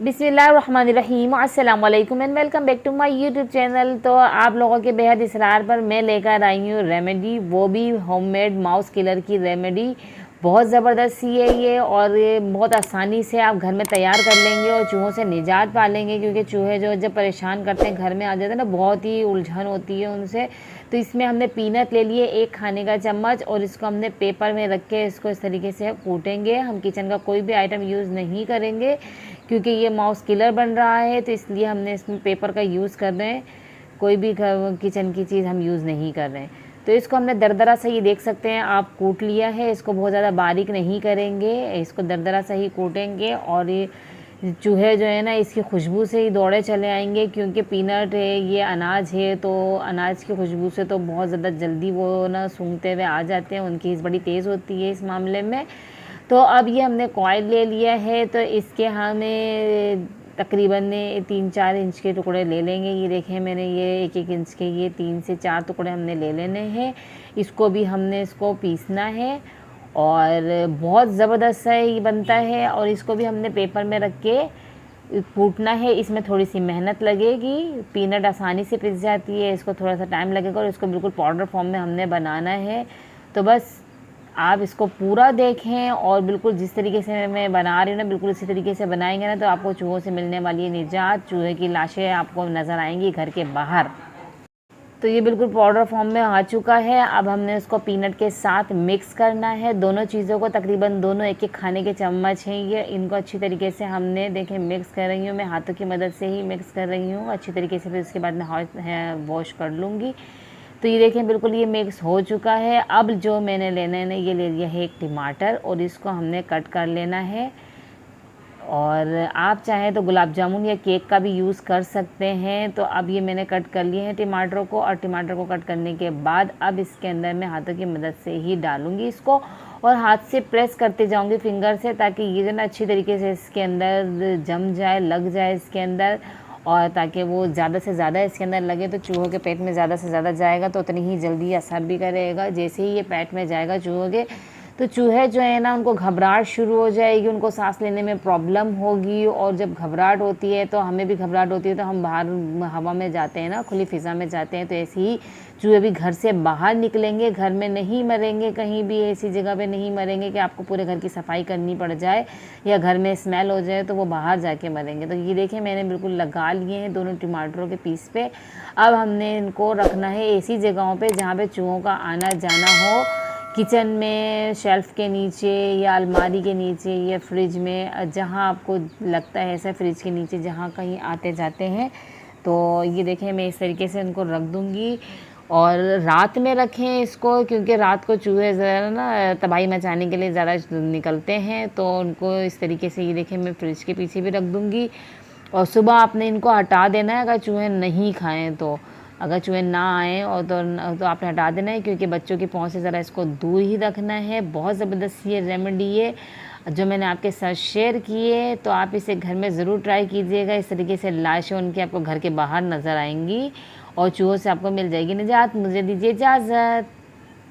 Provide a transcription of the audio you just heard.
बिस्मिल्लाहिर्रहमानिर्रहीम, अस्सलाम वालेकुम and welcome back to my YouTube channel. तो आप लोगों के बेहद इसरार पर मैं लेकर आई हूँ रेमेडी, वो भी होममेड माउस किलर की रेमेडी। बहुत ज़बरदस्त सी है ये, और ये बहुत आसानी से आप घर में तैयार कर लेंगे और चूहों से निजात पा लेंगे, क्योंकि चूहे जो जब परेशान करते हैं घर में आ जाते हैं ना, बहुत ही उलझन होती है उनसे। तो इसमें हमने पीनट ले लिए 1 खाने का चम्मच, और इसको हमने पेपर में रख के इसको इस तरीके से कूटेंगे। हम किचन का कोई भी आइटम यूज़ नहीं करेंगे, क्योंकि ये माउस किलर बन रहा है, तो इसलिए हमने इसमें पेपर का यूज़ कर रहे हैं। कोई भी किचन की चीज़ हम यूज़ नहीं कर रहे हैं। तो इसको हमने दरदरा सा, ये देख सकते हैं आप, कूट लिया है। इसको बहुत ज़्यादा बारीक नहीं करेंगे, इसको दरदरा सा ही कूटेंगे। और ये चूहे जो है ना, इसकी खुशबू से ही दौड़े चले आएंगे, क्योंकि पीनट है, ये अनाज है, तो अनाज की खुशबू से तो बहुत ज़्यादा जल्दी वो ना सूंघते हुए आ जाते हैं। उनकी हिस बड़ी तेज़ होती है इस मामले में। तो अब ये हमने कॉइल ले लिया है, तो इसके हमें तकरीबन 3-4 इंच के टुकड़े ले लेंगे। ये देखें, मैंने ये 1-1 इंच के ये 3 से 4 टुकड़े हमने ले लेने हैं। इसको भी हमने इसको पीसना है, और बहुत ज़बरदस्त सा ये बनता है। और इसको भी हमने पेपर में रख के कूटना है। इसमें थोड़ी सी मेहनत लगेगी, पीनट आसानी से पिस जाती है, इसको थोड़ा सा टाइम लगेगा। और इसको बिल्कुल पाउडर फॉर्म में हमने बनाना है। तो बस आप इसको पूरा देखें, और बिल्कुल जिस तरीके से मैं बना रही हूँ ना, बिल्कुल इसी तरीके से बनाएंगे ना, तो आपको चूहों से मिलने वाली निजात। चूहे की लाशें आपको नज़र आएंगी घर के बाहर। तो ये बिल्कुल पाउडर फॉर्म में आ चुका है। अब हमने इसको पीनट के साथ मिक्स करना है, दोनों चीज़ों को। तकरीबन दोनों 1-1 खाने के चम्मच हैं ये। इनको अच्छी तरीके से हमने, देखें, मिक्स कर रही हूँ मैं, हाथों की मदद से ही मिक्स कर रही हूँ अच्छी तरीके से। फिर उसके बाद मैं वॉश कर लूँगी। तो ये देखें, बिल्कुल ये मिक्स हो चुका है। अब जो मैंने लेना है, ये ले लिया है 1 टमाटर, और इसको हमने कट कर लेना है। और आप चाहें तो गुलाब जामुन या केक का भी यूज़ कर सकते हैं। तो अब ये मैंने कट कर लिए हैं टमाटरों को, और टमाटर को कट करने के बाद अब इसके अंदर मैं हाथों की मदद से ही डालूँगी इसको, और हाथ से प्रेस करते जाऊँगी फिंगर से, ताकि ये जो ना अच्छी तरीके से इसके अंदर जम जाए, लग जाए इसके अंदर। और ताकि वो ज़्यादा से ज़्यादा इसके अंदर लगे, तो चूहों के पेट में ज़्यादा से ज़्यादा जाएगा तो उतनी ही जल्दी असर भी करेगा। जैसे ही ये पेट में जाएगा चूहों के, तो चूहे जो है ना, उनको घबराहट शुरू हो जाएगी, उनको सांस लेने में प्रॉब्लम होगी। और जब घबराहट होती है तो हमें भी घबराहट होती है, तो हम बाहर हवा में जाते हैं ना, खुली फ़िज़ा में जाते हैं। तो ऐसे ही चूहे भी घर से बाहर निकलेंगे, घर में नहीं मरेंगे, कहीं भी ऐसी जगह पे नहीं मरेंगे कि आपको पूरे घर की सफाई करनी पड़ जाए या घर में स्मेल हो जाए, तो वो बाहर जाके मरेंगे। तो ये देखें, मैंने बिल्कुल लगा लिए हैं दोनों टमाटरों के पीस पे। अब हमने इनको रखना है ऐसी जगहों पे जहाँ पे चूहों का आना जाना हो, किचन में, शेल्फ़ के नीचे, या अलमारी के नीचे, या फ्रिज में, जहाँ आपको लगता है ऐसा, फ्रिज के नीचे जहाँ कहीं आते जाते हैं। तो ये देखें, मैं इस तरीके से इनको रख दूँगी। और रात में रखें इसको, क्योंकि रात को चूहे ज़रा ना तबाही मचाने के लिए ज़्यादा निकलते हैं। तो उनको इस तरीके से, ये देखें, मैं फ्रिज के पीछे भी रख दूँगी। और सुबह आपने इनको हटा देना है, अगर चूहे नहीं खाएँ तो। अगर चूहे ना आएँ और तो आपने हटा देना है, क्योंकि बच्चों की पहुँच से ज़रा इसको दूर ही रखना है। बहुत ज़बरदस्त ये रेमेडी है जो मैंने आपके साथ शेयर की है। तो आप इसे घर में ज़रूर ट्राई कीजिएगा। इस तरीके से लाशें उनकी आपको घर के बाहर नज़र आएंगी, और चूहों से आपको मिल जाएगी निजात। मुझे दीजिए इजाज़त।